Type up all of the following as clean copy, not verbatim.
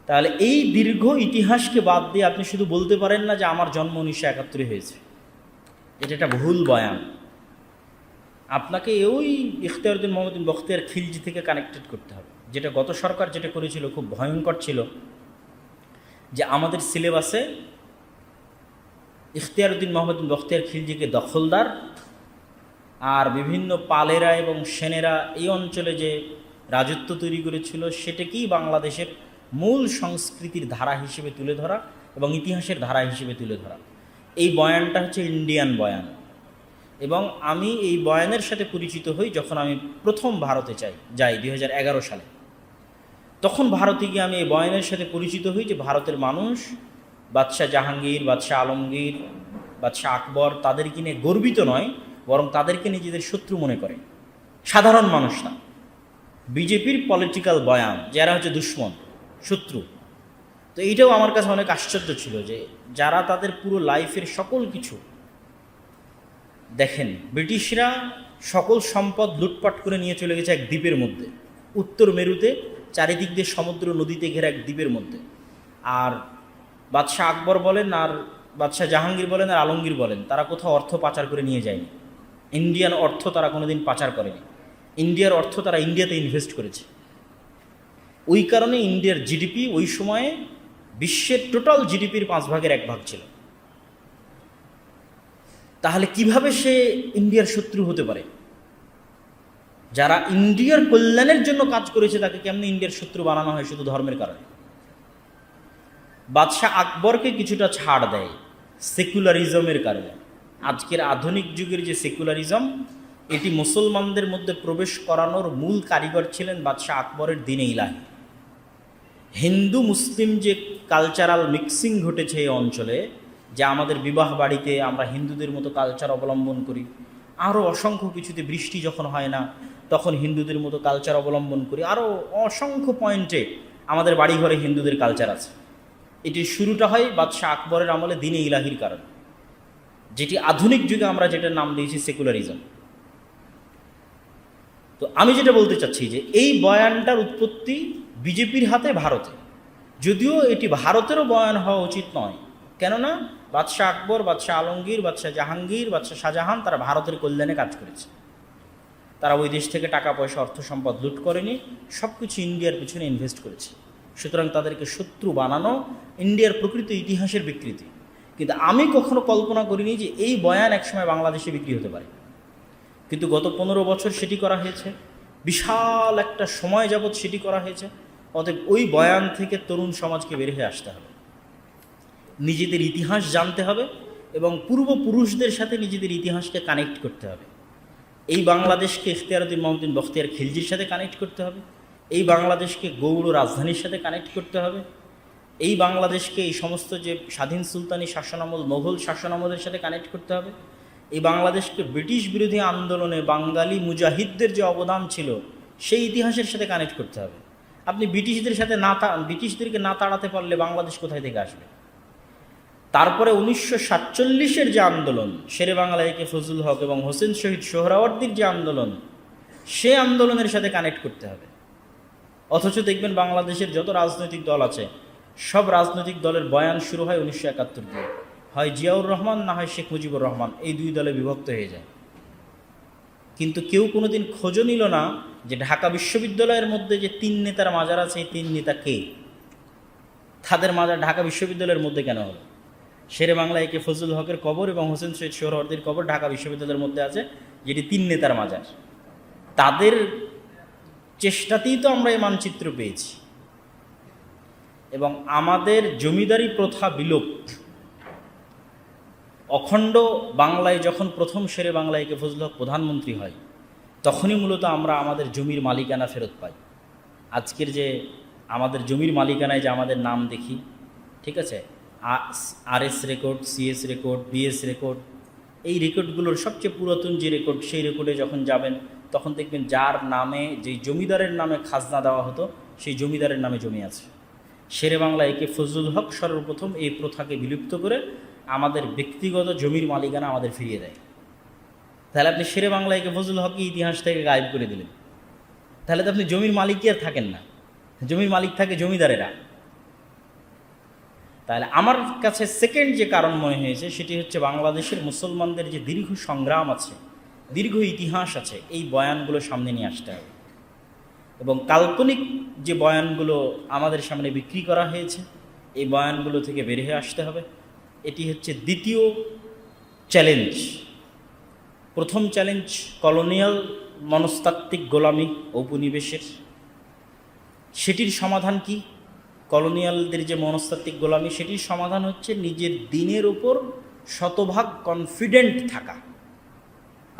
তাহলে এই দীর্ঘ ইতিহাসকে বাদ দিয়ে আপনি শুধু বলতে পারেন না যে আমার জন্ম 1971 হয়েছে, এটা একটা ভুল বয়ান। আপনাকে ওই ইখতিয়ারউদ্দিন মোহাম্মদ বিন বখতিয়ার খিলজি থেকে কানেক্টেড করতে হবে। যেটা গত সরকার যেটা করেছিল খুব ভয়ঙ্কর ছিল, যে আমাদের সিলেবাসে ইখতিয়ারউদ্দিন মোহাম্মদ বিন বখতিয়ার খিলজিকে দখলদার আর বিভিন্ন পালেরা এবং সেনেরা এই অঞ্চলে যে রাজত্ব তৈরি করেছিল সেটাকেই বাংলাদেশের মূল সংস্কৃতির ধারা হিসেবে তুলে ধরা এবং ইতিহাসের ধারা হিসেবে তুলে ধরা। এই বয়ানটা হচ্ছে ইন্ডিয়ান বয়ান। এবং আমি এই বয়ানের সাথে পরিচিত হই যখন আমি প্রথম ভারতে যাই 2011 সালে। তখন ভারতে গিয়ে আমি এই বয়ানের সাথে পরিচিত হই যে ভারতের মানুষ বাদশাহ জাহাঙ্গীর, বাদশাহ আলমগীর, বাদশাহ আকবর তাদেরকে নিয়ে গর্বিত নয়, বরং তাদেরকে নিজেদের শত্রু মনে করে। সাধারণ মানুষ না, বিজেপির পলিটিক্যাল বয়ান, যারা হচ্ছে দুশ্মন, শত্রু। তো এইটাও আমার কাছে অনেক আশ্চর্য ছিল যে যারা তাদের পুরো লাইফের সকল কিছু, দেখেন ব্রিটিশরা সকল সম্পদ লুটপাট করে নিয়ে চলে গেছে এক দ্বীপের মধ্যে, উত্তর মেরুতে, চারিদিক দিয়ে সমুদ্র নদীতে ঘেরা এক দ্বীপের মধ্যে। আর বাদশাহ আকবর বলেন আর বাদশাহ জাহাঙ্গীর বলেন আর আলমগীর বলেন, তারা কোথাও অর্থ পাচার করে নিয়ে যায়নি। ইন্ডিয়ান অর্থ তারা কোনোদিন পাচার করেনি। ইন্ডিয়ার অর্থ তারা ইন্ডিয়াতে ইনভেস্ট করেছে। ওই কারণে ইন্ডিয়ার জিডিপি ওই সময়ে বিশ্বের টোটাল জিডিপির 1/5 ছিল। তাহলে কিভাবে সে ইন্ডিয়ার শত্রু হতে পারে? যারা ইন্ডিয়ার কল্যাণের জন্য কাজ করেছে তাকে কেমনি ইন্ডিয়ার শত্রু বানানো হয় শুধু ধর্মের কারণে? বাদশাহ আকবরকে কিছুটা ছাড় দেয় সেকুলারিজমের কারণে। আজকের আধুনিক যুগের যে সেকুলারিজম, এটি মুসলমানদের মধ্যে প্রবেশ করানোর মূল কারিগর ছিলেন বাদশাহ আকবরের দিনে ইলাহি। হিন্দু মুসলিম যে কালচারাল মিক্সিং ঘটেছে এই অঞ্চলে, যে আমাদের বিবাহ বাড়িতে আমরা হিন্দুদের মতো কালচার অবলম্বন করি, আরও অসংখ্য কিছুতে বৃষ্টি যখন হয় না তখন হিন্দুদের মতো কালচার অবলম্বন করি, আরও অসংখ্য পয়েন্টে আমাদের বাড়িঘরে হিন্দুদের কালচার আছে। এটির শুরুটা হয় বাদশাহ আকবরের আমলে দিনে ইলাহির কারণে, যেটি আধুনিক যুগে আমরা যেটার নাম দিয়েছি সেকুলারিজম। তো আমি যেটা বলতে চাচ্ছি যে এই বয়ানটার উৎপত্তি বিজেপির হাতে ভারতে, যদিও এটি ভারতেরও বয়ান হওয়া উচিত নয়। কেননা বাদশাহ আকবর, বাদশাহ আলমগীর, বাদশাহ জাহাঙ্গীর, বাদশাহ শাহজাহান তারা ভারতের কল্যাণে কাজ করেছে। তারা ওই দেশ থেকে টাকা পয়সা অর্থ সম্পদ লুট করেনি, সব কিছু ইন্ডিয়ার পিছনে ইনভেস্ট করেছে। সুতরাং তাদেরকে শত্রু বানানো ইন্ডিয়ার প্রকৃত ইতিহাসের বিকৃতি। কিন্তু আমি কখনো কল্পনা করিনি যে এই বয়ান একসময় বাংলাদেশে বিক্রি হতে পারে। কিন্তু গত 15 বছর সেটি করা হয়েছে, বিশাল একটা সময় যাবৎ সেটি করা হয়েছে। অতএব ওই বয়ান থেকে তরুণ সমাজকে বের হয়ে আসতে হবে, নিজেদের ইতিহাস জানতে হবে এবং পূর্বপুরুষদের সাথে নিজেদের ইতিহাসকে কানেক্ট করতে হবে। এই বাংলাদেশকে ইখতিয়ারউদ্দিন মোহাম্মদ বিন বখতিয়ার খিলজির সাথে কানেক্ট করতে হবে, এই বাংলাদেশকে গৌড় রাজধানীর সাথে কানেক্ট করতে হবে, এই বাংলাদেশকে এই সমস্ত যে স্বাধীন সুলতানি শাসনামল, মোগল শাসনামলের সাথে কানেক্ট করতে হবে, এই বাংলাদেশকে ব্রিটিশ বিরোধী আন্দোলনে বাঙালি মুজাহিদদের যে অবদান ছিল সেই ইতিহাসের সাথে কানেক্ট করতে হবে। আপনি ব্রিটিশদেরকে না তাড়াতে পারলে বাংলাদেশ কোথায় থেকে আসবে? তারপরে 1947-এর যে আন্দোলন, শেরে বাংলা একে ফজলুল হক এবং হোসেন শহীদ সোহরাওয়ার্দীর যে আন্দোলন, সে আন্দোলনের সাথে কানেক্ট করতে হবে। অথচ দেখবেন বাংলাদেশের যত রাজনৈতিক দল আছে সব রাজনৈতিক দলের বয়ান শুরু হয় 1971 দিয়ে, হয় জিয়াউর রহমান না হয় শেখ মুজিবুর রহমান, এই দুই দলে বিভক্ত হয়ে যায়। কিন্তু কেউ কোনোদিন খোঁজও নিল না যে ঢাকা বিশ্ববিদ্যালয়ের মধ্যে যে 3 নেতার মাজার আছে, এই 3 নেতা কে, তাদের মাজার ঢাকা বিশ্ববিদ্যালয়ের মধ্যে কেন হলো? শেরে বাংলা একে ফজলুল হকের কবর এবং হোসেন শহীদ সোহরাওয়ার্দীর কবর ঢাকা বিশ্ববিদ্যালয়ের মধ্যে আছে, যেটি 3 নেতার মাজার। তাদের চেষ্টাতেই তো আমরা এই মানচিত্র পেয়েছি। এবং আমাদের জমিদারি প্রথা বিলোপ, অখণ্ড বাংলায় যখন প্রথম শেরে বাংলা একে ফজলুল হক প্রধানমন্ত্রী হয়, তখনই মূলত আমরা আমাদের জমির মালিকানা ফেরত পাই। আজকের যে আমাদের জমির মালিকানায় যে আমাদের নাম দেখি, ঠিক আছে, RS record, CS record, BS record, এই রেকর্ডগুলোর সবচেয়ে পুরাতন যে রেকর্ড, সেই রেকর্ডে যখন যাবেন তখন দেখবেন যার নামে, যেই জমিদারের নামে খাজনা দেওয়া হতো সেই জমিদারের নামে জমি আছে। শেরে বাংলা একে ফজলুল হক সর্বপ্রথম এই প্রথাকে বিলুপ্ত করে আমাদের ব্যক্তিগত জমির মালিকানা আমাদের ফিরিয়ে দেয়। তাহলে আপনি শেরে বাংলা একে ফজলুল হককে ইতিহাস থেকে গায়েব করে দিলেন। তাহলে তো আপনি জমির মালিকই আর থাকেন না, জমির মালিক থাকে জমিদারেরা। তাহলে আমার কাছে সেকেন্ড যে কারণ মনে হয়েছে সেটি হচ্ছে বাংলাদেশের মুসলমানদের যে দীর্ঘ সংগ্রাম আছে, দীর্ঘ ইতিহাস আছে, এই বয়ানগুলো সামনে নিয়ে আসতে হবে। এবং কাল্পনিক যে বয়ানগুলো আমাদের সামনে বিক্রি করা হয়েছে, এই বয়ানগুলো থেকে বের হয়ে আসতে হবে। এটি হচ্ছে দ্বিতীয় চ্যালেঞ্জ। প্রথম চ্যালেঞ্জ কলোনিয়াল মনস্তাত্ত্বিক গোলামি ঔপনিবেশের, সেটির সমাধান কি? কলোনিয়ালদের যে মনস্তাত্ত্বিক গোলামি, সেটির সমাধান হচ্ছে নিজের দিনের উপর শতভাগ কনফিডেন্ট থাকা।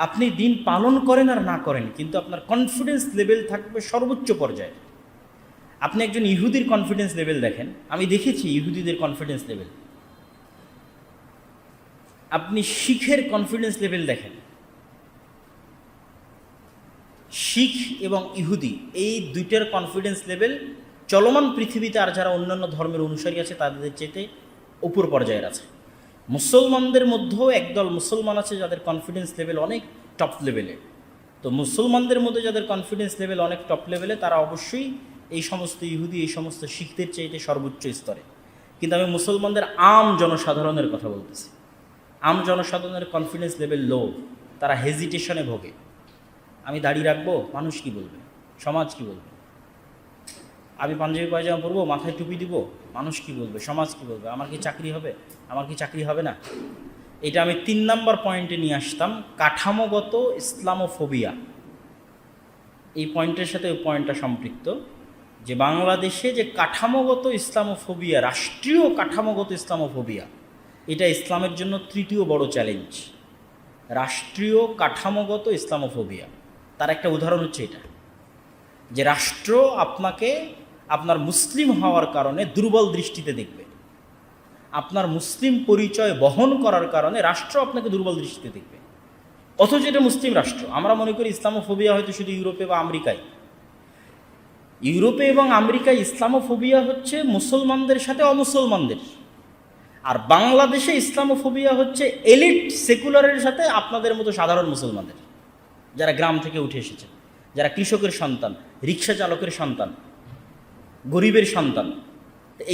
আপনি দিন পালন করেন আর না করেন, কিন্তু আপনার কনফিডেন্স লেভেল থাকবে সর্বোচ্চ পর্যায়ে। আপনি একজন ইহুদির কনফিডেন্স লেভেল দেখেন, আমি দেখেছি ইহুদিদের কনফিডেন্স লেভেল। আপনি শিখের কনফিডেন্স লেভেল দেখেন, শিখ এবং ইহুদি এই দুইটার কনফিডেন্স লেভেল চলমান পৃথিবীতে আর যারা অন্যান্য ধর্মের অনুসারী আছে তাদের চেয়ে উপর পর্যায়ের আছে। মুসলমানদের মধ্যেও একদল মুসলমান আছে যাদের কনফিডেন্স লেভেল অনেক টপ লেভেলে। তো মুসলমানদের মধ্যে যাদের কনফিডেন্স লেভেল অনেক টপ লেভেলে, তারা অবশ্যই এই সমস্ত ইহুদি, এই সমস্ত শিখদের চাইতে সর্বোচ্চ স্তরে। কিন্তু আমি মুসলমানদের আম জনসাধারণের কথা বলতেছি। আম জনসাধারণের কনফিডেন্স লেভেল লো, তারা হেজিটেশনে ভোগে। আমি দাড়ি রাখবো, মানুষ কি বলবে, সমাজ কি বলবে? আমি পাঞ্জাবি পায়জামা পরবো, মাথায় টুপি দিব, মানুষ কি বলবে, সমাজ কি বলবে? আমার কি চাকরি হবে, আমার কি চাকরি হবে না? এটা আমি 3 নম্বর পয়েন্টে নিয়ে আসতাম, কাঠামোগত ইসলামোফোবিয়া। এই পয়েন্টের সাথে ওই পয়েন্টটা সম্পৃক্ত, যে বাংলাদেশে যে কাঠামোগত ইসলামোফোবিয়া, রাষ্ট্রীয় কাঠামোগত ইসলামোফোবিয়া, এটা ইসলামের জন্য তৃতীয় বড় চ্যালেঞ্জ। রাষ্ট্রীয় কাঠামোগত ইসলামোফোবিয়া, তার একটা উদাহরণ হচ্ছে এটা, যে রাষ্ট্র আপনাকে আপনার মুসলিম হওয়ার কারণে দুর্বল দৃষ্টিতে দেখবে। আপনার মুসলিম পরিচয় বহন করার কারণে রাষ্ট্র আপনাকে দুর্বল দৃষ্টিতে দেখবে, অথচ এটা মুসলিম রাষ্ট্র। আমরা মনে করি ইসলামোফোবিয়া হয়তো শুধু ইউরোপে বা আমেরিকায়। ইউরোপে এবং আমেরিকায় ইসলামোফোবিয়া হচ্ছে মুসলমানদের সাথে অমুসলমানদের, আর বাংলাদেশে ইসলামোফোবিয়া হচ্ছে এলিট সেকুলারের সাথে আপনাদের মতো সাধারণ মুসলমানদের, যারা গ্রাম থেকে উঠে এসেছে, যারা কৃষকের সন্তান, রিক্সা চালকের সন্তান, গরিবের সন্তান।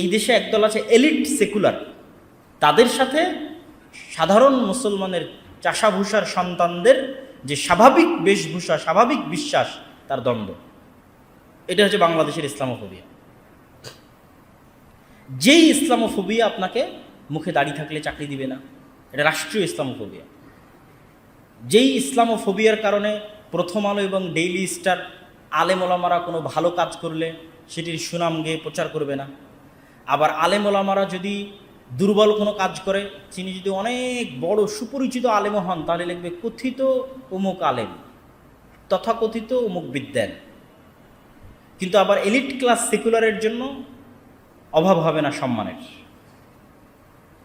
এই দেশে একদল আছে এলিট সেকুলার, তাদের সাথে সাধারণ মুসলমানের চাষাভূষার সন্তানদের যে স্বাভাবিক বেশভূষা, স্বাভাবিক বিশ্বাস, তার দ্বন্দ্ব। এটা হচ্ছে বাংলাদেশের ইসলামোফোবিয়া। যেই ইসলামোফোবিয়া আপনাকে মুখে দাড়ি থাকলে চাকরি দিবে না, এটা রাষ্ট্রীয় ইসলামোফোবিয়া। যেই ইসলামোফোবিয়ার কারণে প্রথম আলো এবং ডেইলি স্টার আলেম ওলামারা কোনো ভালো কাজ করলে সেটির সুনাম গেয়ে প্রচার করবে না। আবার আলেম ওলামারা যদি দুর্বল কোনো কাজ করে, তিনি যদি অনেক বড় সুপরিচিত আলেমও হন, তাহলে লিখবে কথিত অমুক আলেম, তথাকথিত অমুক বিদ্যান। কিন্তু আবার এলিট ক্লাস সেকুলারের জন্য অভাব হবে না সম্মানের।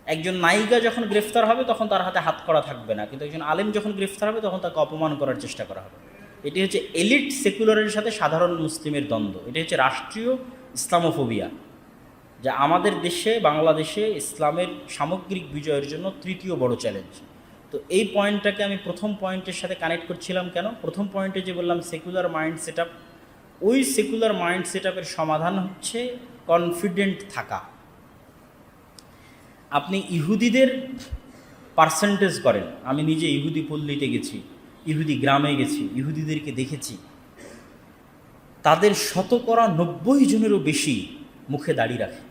একজন নায়িকা যখন গ্রেফতার হবে তখন তার হাতে হাত করা থাকবে না, কিন্তু একজন আলেম যখন গ্রেফতার হবে তখন তাকে অপমান করার চেষ্টা করা হবে। এটি হচ্ছে এলিট সেকুলারের সাথে সাধারণ মুসলিমের দ্বন্দ্ব। এটি হচ্ছে রাষ্ট্রীয় ইসলামোফোবিয়া, যা আমাদের দেশে, বাংলাদেশে ইসলামের সামগ্রিক বিজয়ের জন্য তৃতীয় বড় চ্যালেঞ্জ। তো এই পয়েন্টটাকে আমি প্রথম পয়েন্টের সাথে কানেক্ট করছিলাম। কেন? প্রথম পয়েন্টে যে বললাম সেকুলার মাইন্ড সেট আপ, ওই সেকুলার মাইন্ড সেট আপের সমাধান হচ্ছে কনফিডেন্ট থাকা। আপনি ইহুদিদের পার্সেন্টেজ করেন, আমি নিজে ইহুদি পল্লীতে গেছি, ইহুদি গ্রামে গেছি, ইহুদিদেরকে দেখেছি, তাদের 90% জনেরও বেশি মুখে দাড়ি রাখে।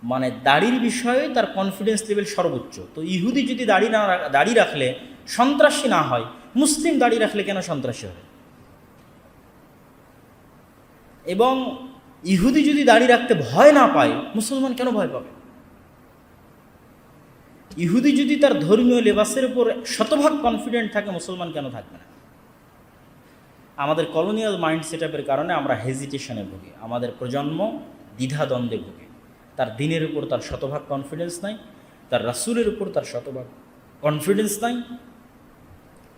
মানে দাড়ির বিষয়ে তার কনফিডেন্স লেভেল সর্বোচ্চ। তো ইহুদি যদি দাড়ি রাখলে সন্ত্রাসী না হয়, মুসলিম দাড়ি রাখলে কেন সন্ত্রাসী হবে? এবং ইহুদি যদি দাড়ি রাখতে ভয় না পায়, মুসলমান কেন ভয় পাবে? ইহুদি যদি তার ধর্মীয় লেবাসের উপর 100% কনফিডেন্ট থাকে, মুসলমান কেন থাকবে না? আমাদের কলোনিয়াল মাইন্ড সেট আপের কারণে আমরা হেজিটেশনে ভুগি, আমাদের প্রজন্ম দ্বিধাদ্বন্দ্বে ভুগে। তার দিনের উপর তার 100% কনফিডেন্স নাই, তার রাসূলের উপর তার 100% কনফিডেন্স নাই,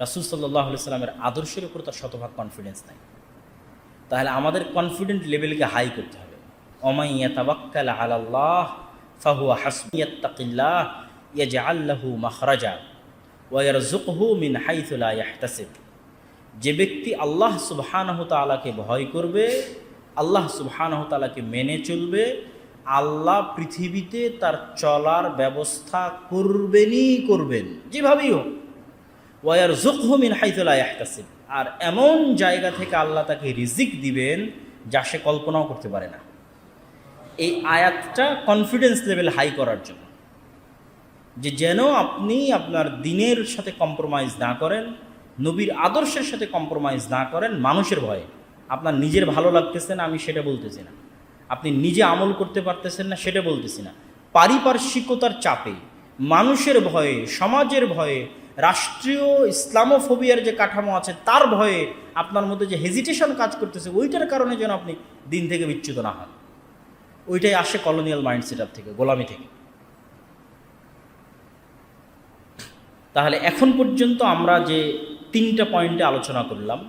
রাসূল সাল্লাল্লাহু আলাইহি সাল্লামের আদর্শের উপর তার 100% কনফিডেন্স নাই। তাহলে আমাদের কনফিডেন্ট লেভেলকে হাই করতে হবে। ওমাই ইয়াতাওয়াক্কাল আলাল্লাহ ফাহুয়া হাসবুহু ইয়াত্তাকিল্লাহ ইয়াজআল লাহু মাখরাজা ওয়া ইয়ারযুকহু মিন হাইথু লা ইয়াহতাসিব। যে ব্যক্তি আল্লাহ সুবহানাহু তাআলাকে ভয় করবে, আল্লাহ সুবহানাহু তাআলাকে মেনে চলবে, আল্লাহ পৃথিবীতে তার চলার ব্যবস্থা করবেন যেভাবেই হোক। ওয়ারযুকহু মিন হাইথু লা ইয়াহতাসিব, আর এমন জায়গা থেকে আল্লাহ তাকে রিজিক দিবেন যা সে কল্পনাও করতে পারে না। এই আয়াতটা কনফিডেন্স লেভেল হাই করার জন্য, যে যেন আপনি আপনার দিনের সাথে কম্প্রোমাইজ না করেন, নবীর আদর্শের সাথে কম্প্রোমাইজ না করেন মানুষের ভয়ে। আপনার নিজের ভালো লাগতেছে না আমি সেটা বলতেছি না, আপনি নিজে আমল করতে পারতেছেন না সেটা বলতেছি না, পারিপার্শ্বিকতার চাপে, মানুষের ভয়ে, সমাজের ভয়ে, রাষ্ট্রীয় ইসলামোফোবিয়ার যে কাঠামো আছে তার ভয়ে আপনার মধ্যে যে হেজিটেশন কাজ করতেছে, ওইটার কারণে যেন আপনি দিন থেকে বিচ্যুত না হন। ওইটাই আসে কলোনিয়াল মাইন্ড সেটআপ থেকে, গোলামি থেকে। তাহলে এখন পর্যন্ত আমরা যে 3টা পয়েন্টে আলোচনা করলাম,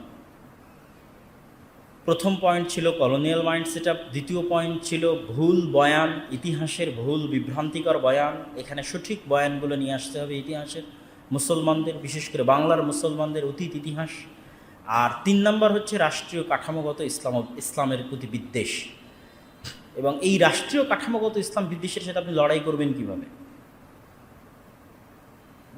প্রথম পয়েন্ট ছিল কলোনিয়াল মাইন্ড সেটআপ, দ্বিতীয় পয়েন্ট ছিল ভুল বয়ান, ইতিহাসের ভুল বিভ্রান্তিকর বয়ান। এখানে সঠিক বয়ানগুলো নিয়ে আসতে হবে ইতিহাসের, মুসলমানদের, বিশেষ করে বাংলার মুসলমানদের অতীত ইতিহাস। আর 3 নম্বর হচ্ছে রাষ্ট্রীয় কাঠামোগত ইসলামের প্রতি বিদ্বেষ, এবং এই রাষ্ট্রীয় কাঠামোগত ইসলাম বিদ্বেষের সাথে আপনি লড়াই করবেন কিভাবে।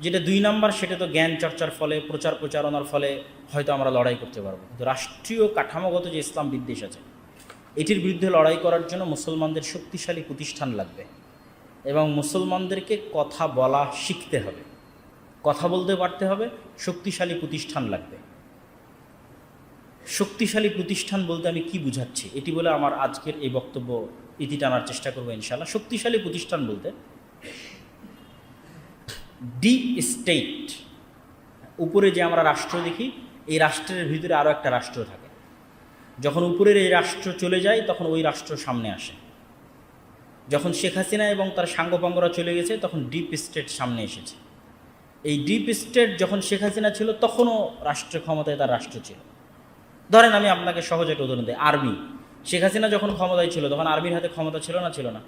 যেটা 2 নম্বর, সেটা তো জ্ঞান চর্চার ফলে, প্রচার প্রচারণার ফলে হয়তো আমরা লড়াই করতে পারবো, কিন্তু রাষ্ট্রীয় কাঠামোগত যে ইসলাম বিদ্বেষ আছে এটির বিরুদ্ধে লড়াই করার জন্য মুসলমানদের শক্তিশালী প্রতিষ্ঠান লাগবে, এবং মুসলমানদেরকে কথা বলা শিখতে হবে, কথা বলতে পারতে হবে, শক্তিশালী প্রতিষ্ঠান লাগবে। শক্তিশালী প্রতিষ্ঠান বলতে আমি কি বুঝাচ্ছি এটি বলে আমার আজকের এই বক্তব্য ইতি টানার চেষ্টা করবো ইনশাআল্লাহ। শক্তিশালী প্রতিষ্ঠান বলতে ডিপ স্টেট, উপরে যে আমরা রাষ্ট্র দেখি, এই রাষ্ট্রের ভিতরে আরও একটা রাষ্ট্র থাকে। যখন উপরের এই রাষ্ট্র চলে যায় তখন ওই রাষ্ট্র সামনে আসে। যখন শেখ হাসিনা এবং তার সাঙ্গপাঙ্গরা চলে গেছে তখন ডিপ স্টেট সামনে এসেছে। এই ডিপ স্টেট যখন শেখ হাসিনা ছিল তখনও রাষ্ট্র ক্ষমতায় তার রাষ্ট্র ছিল। ধরেন আমি আপনাকে সহজ একটা উদাহরণ দিই, আর্মি। শেখ হাসিনা যখন ক্ষমতায় ছিল তখন আর্মির হাতে ক্ষমতা ছিল না? ছিল না?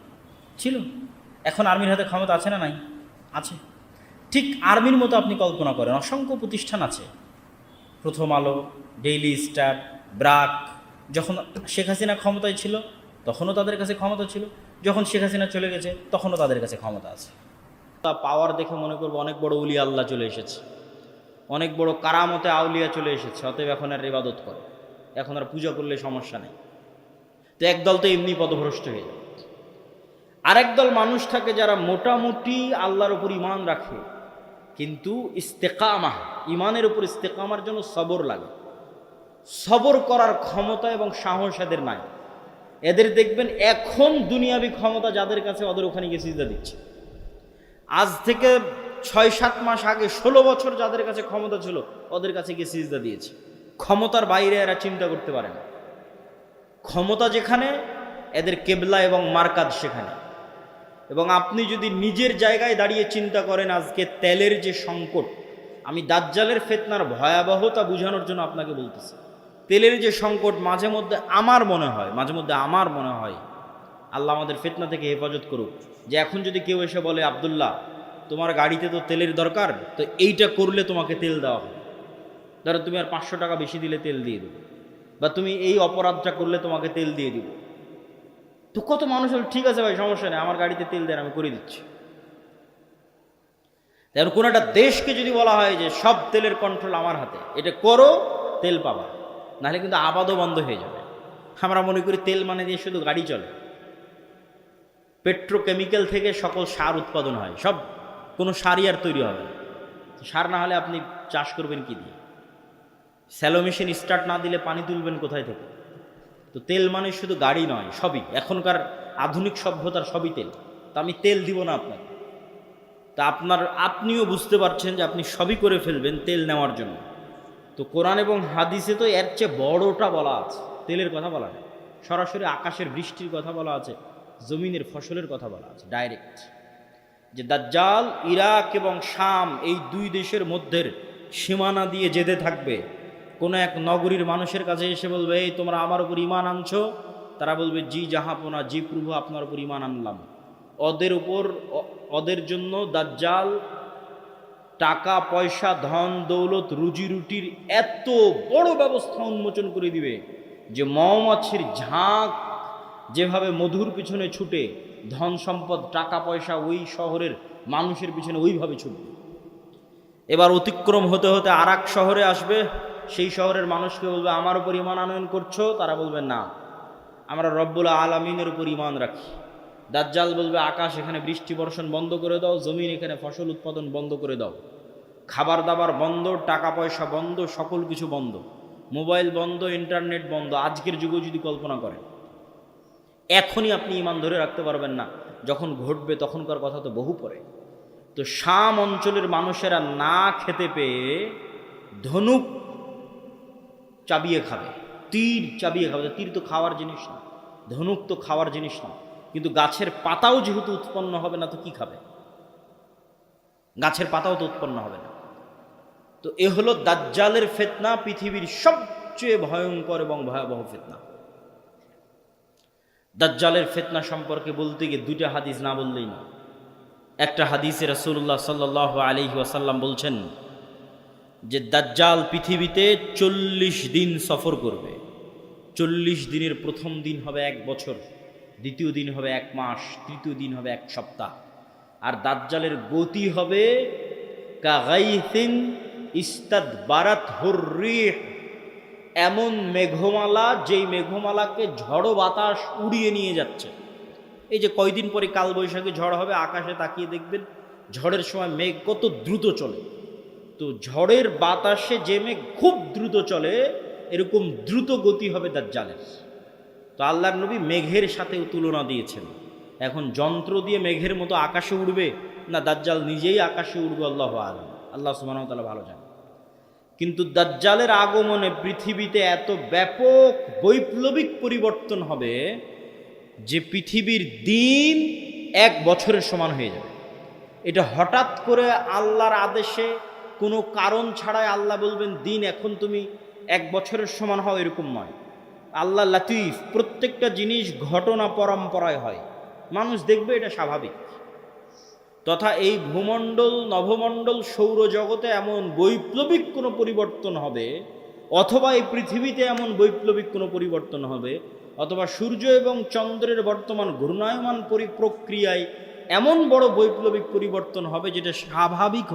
ছিল। এখন আর্মির হাতে ক্ষমতা আছে না? নাই, আছে। ঠিক আর্মির মতো আপনি কল্পনা করেন, অসংখ্য প্রতিষ্ঠান আছে, প্রথম আলো, ডেইলি স্টার, ব্রাক। যখন শেখ হাসিনা ক্ষমতায় ছিল তখনও তাদের কাছে ক্ষমতা ছিল, যখন শেখ হাসিনা চলে গেছে তখনও তাদের কাছে ক্ষমতা আছে। তা পাওয়ার দেখে মনে করবো অনেক বড় উলি আল্লাহ চলে এসেছে, অনেক বড় কারামতে আউলিয়া চলে এসেছে, অতএব এখন আর ইবাদত করে, এখন আর পূজা করলে সমস্যা নেই। তো একদল তো এমনি পথভ্রষ্ট হয়ে যায়। আরেক দল মানুষ থাকে যারা মোটামুটি আল্লাহর উপর ঈমান রাখে, কিন্তু ইস্তেকামা, ঈমানের উপর ইস্তেকামার জন্য সবর লাগে। সবর করার ক্ষমতা এবং সাহস এদের নাই। এদের দেখবেন এখন দুনিয়াবি ক্ষমতা যাদের কাছে, ওদের ওখানে গিয়ে সিজদা দিচ্ছে। আজ থেকে 6-7 মাস আগে 16 বছর যাদের কাছে ক্ষমতা ছিল ওদের কাছে গিয়ে সিজদা দিয়েছে। ক্ষমতার বাইরে এরা চিন্তা করতে পারে না। ক্ষমতা যেখানে, এদের কেবলা এবং মারকাজ সেখানে। এবং আপনি যদি নিজের জায়গায় দাঁড়িয়ে চিন্তা করেন, আজকে তেলের যে সংকট, আমি দাজ্জালের ফিতনার ভয়াবহতা বোঝানোর জন্য আপনাকে বলতেছি, তেলের যে সংকট, মাঝে মধ্যে আমার মনে হয় আল্লাহ আমাদের ফিতনা থেকে হেফাজত করুক, যে এখন যদি কেউ এসে বলে আব্দুল্লাহ তোমার গাড়িতে তো তেলের দরকার, তো এইটা করলে তোমাকে তেল দেওয়া হবে, ধরো তুমি আর 500 টাকা বেশি দিলে তেল দিয়ে দেবো, বা তুমি এই অপরাধটা করলে তোমাকে তেল দিয়ে দিব। তো কত মানুষ হল, ঠিক আছে ভাই সমস্যা নেই, আমার গাড়িতে তেল দেন, আমি করে দিচ্ছি। তাই কোনো একটা দেশকে যদি বলা হয় যে সব তেলের কন্ট্রোল আমার হাতে, এটা করো, তেল পাবা, নাহলে কিন্তু আবাদও বন্ধ হয়ে যাবে। আমরা মনে করি তেল মানে দিয়ে শুধু গাড়ি চলে। পেট্রোকেমিক্যাল থেকে সকল সার উৎপাদন হয়, সব, কোনো সারই আর তৈরি হবে না। সার না হলে আপনি চাষ করবেন কি দিয়ে? স্যালো মেশিন স্টার্ট না দিলে পানি তুলবেন কোথায় থেকে? তো তেল মানে শুধু গাড়ি নয়, সবই, এখনকার আধুনিক সভ্যতার সবই তেল। তা আমি তেল দিব না আপনাকে, তা আপনিও বুঝতে পারছেন যে আপনি সবই করে ফেলবেন তেল নেওয়ার জন্য। তো কোরআন এবং হাদিসে তো এর চেয়ে বড়টা বলা আছে, তেলের কথা বলা নেই। সরাসরি আকাশের বৃষ্টির কথা বলা আছে, জমিনের ফসলের কথা বলা আছে ডাইরেক্ট, যে দাজ্জাল ইরাক এবং শাম এই 2 দেশের মধ্যের সীমানা দিয়ে যেতে থাকবে। কোনো এক নগরীর মানুষের কাছে এসে বলবে, এই তোমরা আমার উপর ঈমান আনছো? তারা বলবে, জি জাহাপনা, জি প্রভু, আপনার উপর ঈমান আনলাম। ওদের জন্য দাজ্জাল টাকা পয়সা, ধন দৌলত, রুজি রুটির এত বড় ব্যবস্থা উন্মোচন করে দিবে যে মৌমাছির ঝাঁক যেভাবে মধুর পিছনে ছুটে, ধন সম্পদ টাকা পয়সা ওই শহরের মানুষের পিছনে ওইভাবে ছুটবে। এবার অতিক্রম হতে হতে আর এক শহরে আসবে, সেই শহরের মানুষকে বলবে আমার উপর ঈমান আনয়ন করছো? তারা বলবে না, আমরা রব্বুল আলামিনের উপর ঈমান রাখি। দাজ্জাল বলবে আকাশ এখানে বৃষ্টি বর্ষণ বন্ধ করে দাও, জমিন এখানে ফসল উৎপাদন বন্ধ করে দাও, খাবার দাবার বন্ধ, টাকা পয়সা বন্ধ, সকল কিছু বন্ধ, মোবাইল বন্ধ, ইন্টারনেট বন্ধ। আজকের যুগে যদি কল্পনা করেন, এখনই আপনি ঈমান ধরে রাখতে পারবেন না, যখন ঘটবে তখনকার কথা তো বহু পরে। তো শাম অঞ্চলের মানুষেরা না খেতে পেয়ে ধনুক চাবিয়ে খাবে, তীর চাবিয়ে খাবে। তীর তো খাওয়ার জিনিস না, ধনুক তো খাওয়ার জিনিস না, কিন্তু গাছের পাতাও যেহেতু উৎপন্ন হবে না তো কি খাবে? গাছের পাতাও তো উৎপন্ন হবে না। তো এ হলো দাজ্জালের ফিতনা, পৃথিবীর সবচেয়ে ভয়ঙ্কর এবং ভয়াবহ ফিতনা। দাজ্জালের ফিতনা সম্পর্কে বলতে গিয়ে দুইটা হাদিস না বললেই না। একটা হাদিসে রাসূলুল্লাহ সাল্লাল্লাহু আলাইহি ওয়াসাল্লাম বলছেন যে দাজ্জাল পৃথিবীতে 40 দিন সফর করবে। 40 দিনের প্রথম দিন হবে 1 বছর, দ্বিতীয় দিন হবে 1 মাস, তৃতীয় দিন হবে 1 সপ্তাহ। আর দাজ্জালের গতি হবে কাগাইসিন ইস্তাদবারাত হুররিহ, এমন মেঘমালা যেই মেঘমালাকে ঝড়ো বাতাস উড়িয়ে নিয়ে যাচ্ছে। এই যে কয়দিন পরে কালবৈশাখী ঝড় হবে, আকাশে তাকিয়ে দেখবেন ঝড়ের সময় মেঘ কত দ্রুত চলে। তো ঝড়ের বাতাসে যে মেঘ খুব দ্রুত চলে, এরকম দ্রুত গতি হবে দাজ্জালের। তো আল্লাহর নবী মেঘের সাথেও তুলনা দিয়েছেন। এখন যন্ত্র দিয়ে মেঘের মতো আকাশে উড়বে না দাজ্জাল নিজেই আকাশে উড়বে, আল্লাহু আ'লাম, আল্লাহ সুবহানাহু ওয়া তাআলা ভালো জানেন। কিন্তু দাজ্জালের আগমনে পৃথিবীতে এত ব্যাপক বৈপ্লবিক পরিবর্তন হবে যে পৃথিবীর দিন 1 বছরের সমান হয়ে যাবে। এটা হঠাৎ করে আল্লাহর আদেশে, কোনো কারণ ছাড়াই আল্লাহ বলবেন দিন এখন তুমি 1 বছরের সমান হও, এরকম নয়। আল্লাহ লাতিফ, প্রত্যেকটা জিনিস ঘটনা পরম্পরায় হয়, মানুষ দেখবে এটা স্বাভাবিক। তথা এই ভূমণ্ডল, নভমণ্ডল, সৌরজগতে এমন বৈপ্লবিক কোনো পরিবর্তন হবে, অথবা এই পৃথিবীতে এমন বৈপ্লবিক কোনো পরিবর্তন হবে, অথবা সূর্য এবং চন্দ্রের বর্তমান ঘূর্ণায়মান প্রক্রিয়ায় এমন বড় বৈপ্লবিক পরিবর্তন হবে যেটা স্বাভাবিক